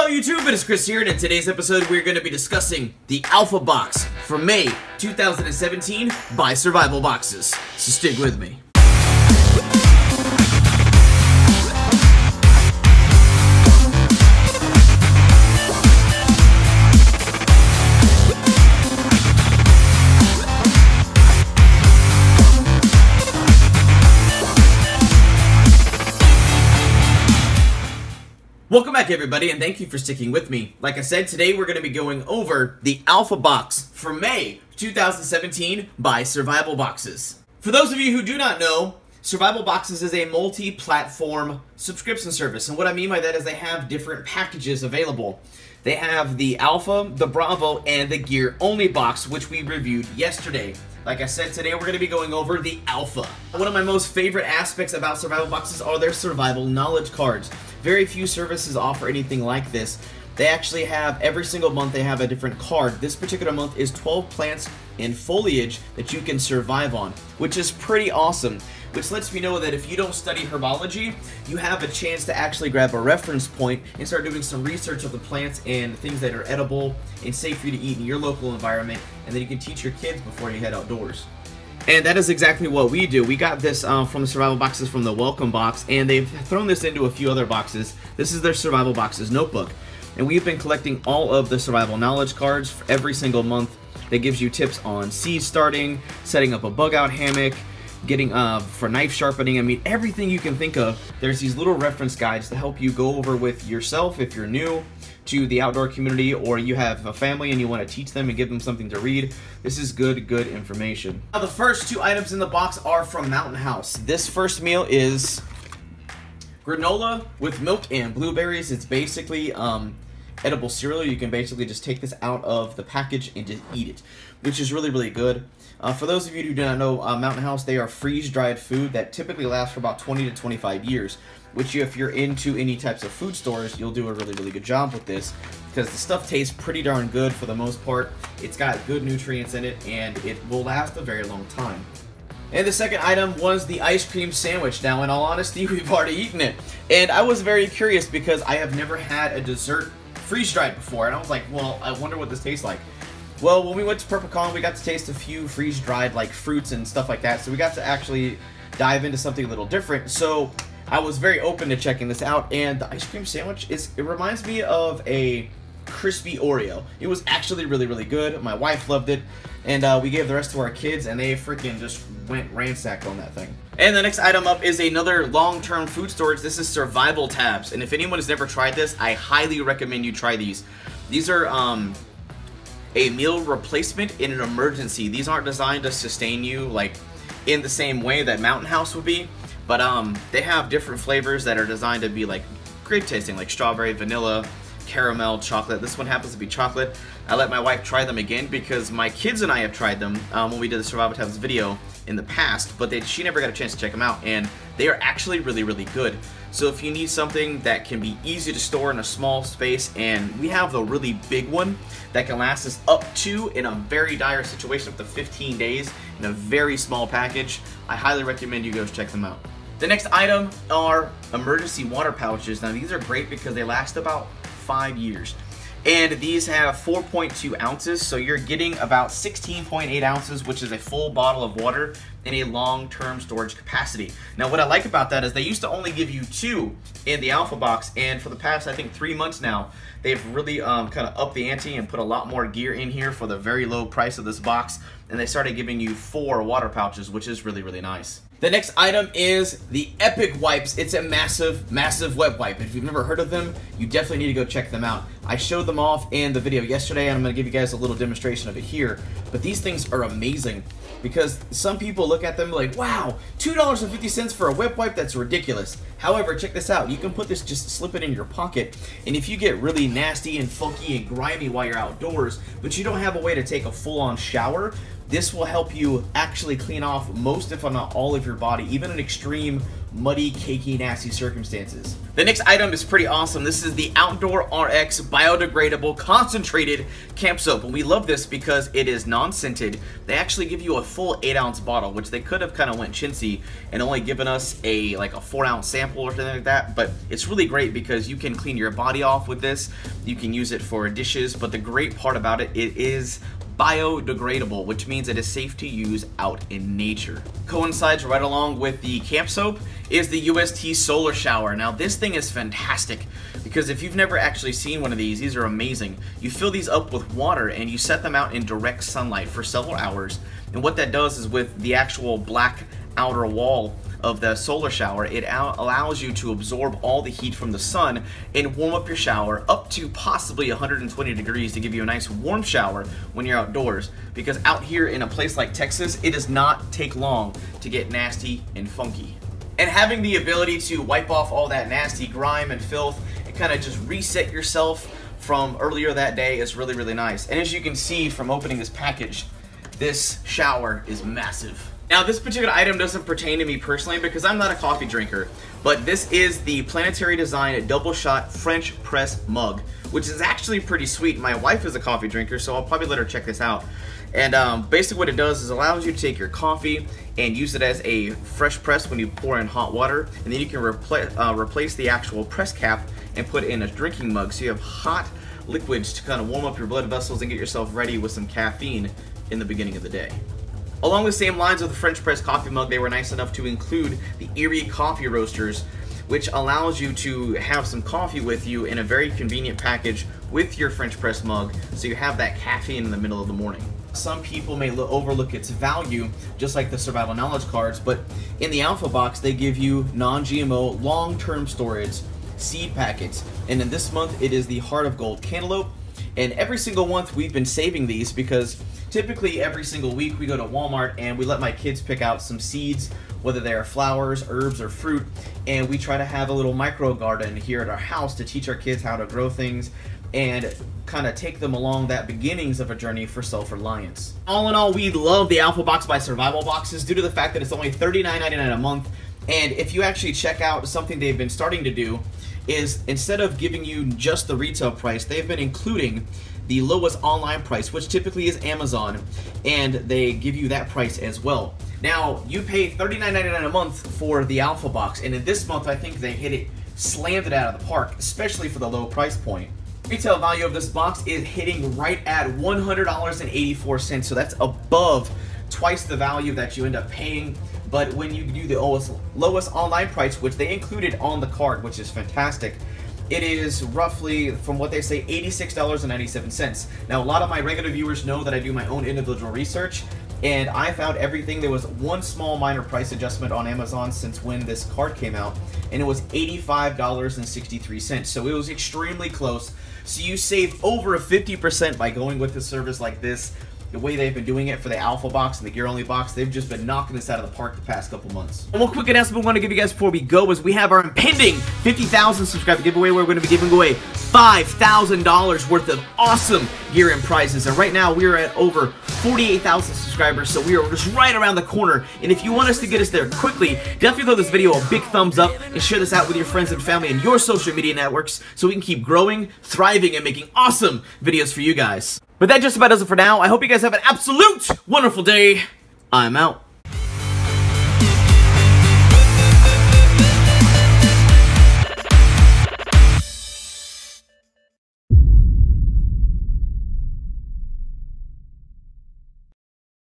YouTube, it is Chris here, and in today's episode we're going to be discussing the Alpha Box from May 2017 by Survival Boxes, so stick with me. Welcome back everybody, and thank you for sticking with me. Like I said, today we're going to be going over the Alpha Box for May 2017 by Survival Boxes. For those of you who do not know, Survival Boxes is a multi-platform subscription service, and what I mean by that is they have different packages available. They have the Alpha, the Bravo, and the Gear Only box, which we reviewed yesterday. Like I said, today we're going to be going over the Alpha. One of my most favorite aspects about Survival Boxes are their survival knowledge cards. Very few services offer anything like this. They actually have, every single month they have a different card. This particular month is 12 plants and foliage that you can survive on, which is pretty awesome. Which lets me know that if you don't study herbology, you have a chance to actually grab a reference point and start doing some research of the plants and things that are edible and safe for you to eat in your local environment, and then you can teach your kids before you head outdoors. And that is exactly what we do. We got this from the Survival Boxes from the Welcome Box, and they've thrown this into a few other boxes. This is their Survival Boxes notebook. And we've been collecting all of the survival knowledge cards for every single month that gives you tips on seed starting, setting up a bug out hammock, getting for knife sharpening. I mean, everything you can think of. There's these little reference guides to help you go over with yourself if you're new to the outdoor community, or you have a family and you want to teach them and give them something to read. This is good information. Now, the first two items in the box are from Mountain House. This first meal is granola with milk and blueberries. It's basically edible cereal. You can basically just take this out of the package and just eat it, which is really good. For those of you who do not know, Mountain House, they are freeze-dried food that typically lasts for about 20 to 25 years, which if you're into any types of food stores, you'll do a really good job with this, because the stuff tastes pretty darn good for the most part. It's got good nutrients in it, and it will last a very long time. And the second item was the ice cream sandwich. Now, in all honesty, we've already eaten it, and I was very curious because I have never had a dessert freeze-dried before, and I was like, well, I wonder what this tastes like. Well, when we went to PurpleCon, we got to taste a few freeze-dried like fruits and stuff like that, so we got to actually dive into something a little different. So I was very open to checking this out, and the ice cream sandwich it reminds me of a crispy Oreo. It was actually really good. My wife loved it, and we gave the rest to our kids, and they freaking just went ransacked on that thing. And the next item up is another long-term food storage. This is survival tabs, and if anyone has never tried this, I highly recommend you try these. These are a meal replacement in an emergency. These aren't designed to sustain you like in the same way that Mountain House would be, but they have different flavors that are designed to be like great tasting, like strawberry, vanilla, caramel, chocolate. This one happens to be chocolate. I let my wife try them again because my kids and I have tried them when we did the Survival Tabs video in the past, but she never got a chance to check them out, and they are actually really good. So if you need something that can be easy to store in a small space, and we have the really big one that can last us up to, in a very dire situation, up to 15 days in a very small package, I highly recommend you go check them out. The next item are emergency water pouches. Now these are great because they last about 5 years. And these have 4.2 ounces, so you're getting about 16.8 ounces, which is a full bottle of water in a long-term storage capacity. Now, what I like about that is they used to only give you 2 in the Alpha Box, and for the past, I think, 3 months now, they've really kind of upped the ante and put a lot more gear in here for the very low price of this box, and they started giving you 4 water pouches, which is really nice. The next item is the Epic Wipes. It's a massive wet wipe. If you've never heard of them, you definitely need to go check them out. I showed them off in the video yesterday, and I'm going to give you guys a little demonstration of it here. But these things are amazing because some people look at them like, wow, $2.50 for a wet wipe? That's ridiculous. However, check this out. You can put this, just slip it in your pocket, and if you get really nasty and funky and grimy while you're outdoors, but you don't have a way to take a full-on shower, this will help you actually clean off most, if not all, of your body. Even an extreme muddy, cakey, nasty circumstances. The next item is pretty awesome. This is the OutdoorRX Biodegradable Concentrated Camp Soap. And we love this because it is non-scented. They actually give you a full 8-ounce bottle, which they could have kind of went chintzy and only given us a 4-ounce sample or something like that. But it's really great because you can clean your body off with this. You can use it for dishes. But the great part about it, it is biodegradable, which means it is safe to use out in nature. Coincides right along with the camp soap is the UST Solar Shower. Now this thing is fantastic because if you've never actually seen one of these are amazing. You fill these up with water and you set them out in direct sunlight for several hours, and what that does is with the actual black outer wall of the solar shower, it allows you to absorb all the heat from the sun and warm up your shower up to possibly 120 degrees to give you a nice warm shower when you're outdoors. Because out here in a place like Texas, it does not take long to get nasty and funky. And having the ability to wipe off all that nasty grime and filth and kind of just reset yourself from earlier that day is really, really nice. And as you can see from opening this package, this shower is massive. Now this particular item doesn't pertain to me personally because I'm not a coffee drinker, but this is the Planetary design double shot French press mug, which is actually pretty sweet. My wife is a coffee drinker, so I'll probably let her check this out. And basically what it does is allows you to take your coffee and use it as a fresh press when you pour in hot water, and then you can replace the actual press cap and put it in a drinking mug, so you have hot liquids to kind of warm up your blood vessels and get yourself ready with some caffeine in the beginning of the day. Along the same lines of the French press coffee mug, they were nice enough to include the Iria coffee roasters, which allows you to have some coffee with you in a very convenient package with your French press mug, so you have that caffeine in the middle of the morning. Some people may overlook its value, just like the survival knowledge cards, but in the Alpha box they give you non-GMO long-term storage seed packets, and in this month it is the Heart of Gold cantaloupe. And every single month we've been saving these because typically every single week we go to Walmart and we let my kids pick out some seeds, whether they are flowers, herbs, or fruit, and we try to have a little micro garden here at our house to teach our kids how to grow things and kind of take them along that beginnings of a journey for self-reliance. All in all, we love the Alpha Box by Survival Boxes due to the fact that it's only $39.99 a month, and if you actually check out something they've been starting to do is instead of giving you just the retail price, they've been including the lowest online price, which typically is Amazon, and they give you that price as well. Now, you pay $39.99 a month for the Alpha Box, and in this month, I think they slammed it out of the park, especially for the low price point. Retail value of this box is hitting right at $100.84, so that's above twice the value that you end up paying. But when you do the lowest online price, which they included on the card, which is fantastic, it is roughly, from what they say, $86.97. Now, a lot of my regular viewers know that I do my own individual research, and I found everything. There was one small minor price adjustment on Amazon since when this card came out, and it was $85.63. So it was extremely close. So you save over 50% by going with a service like this. The way they've been doing it for the Alpha Box and the Gear Only Box, they've just been knocking this out of the park the past couple months. And one quick announcement we want to give you guys before we go is we have our impending 50,000 subscriber giveaway where we're going to be giving away $5,000 worth of awesome gear and prizes. And right now we are at over 48,000 subscribers, so we are just right around the corner. And if you want us to get us there quickly, definitely throw this video a big thumbs up and share this out with your friends and family and your social media networks so we can keep growing, thriving, and making awesome videos for you guys. But that just about does it for now. I hope you guys have an absolute wonderful day. I'm out.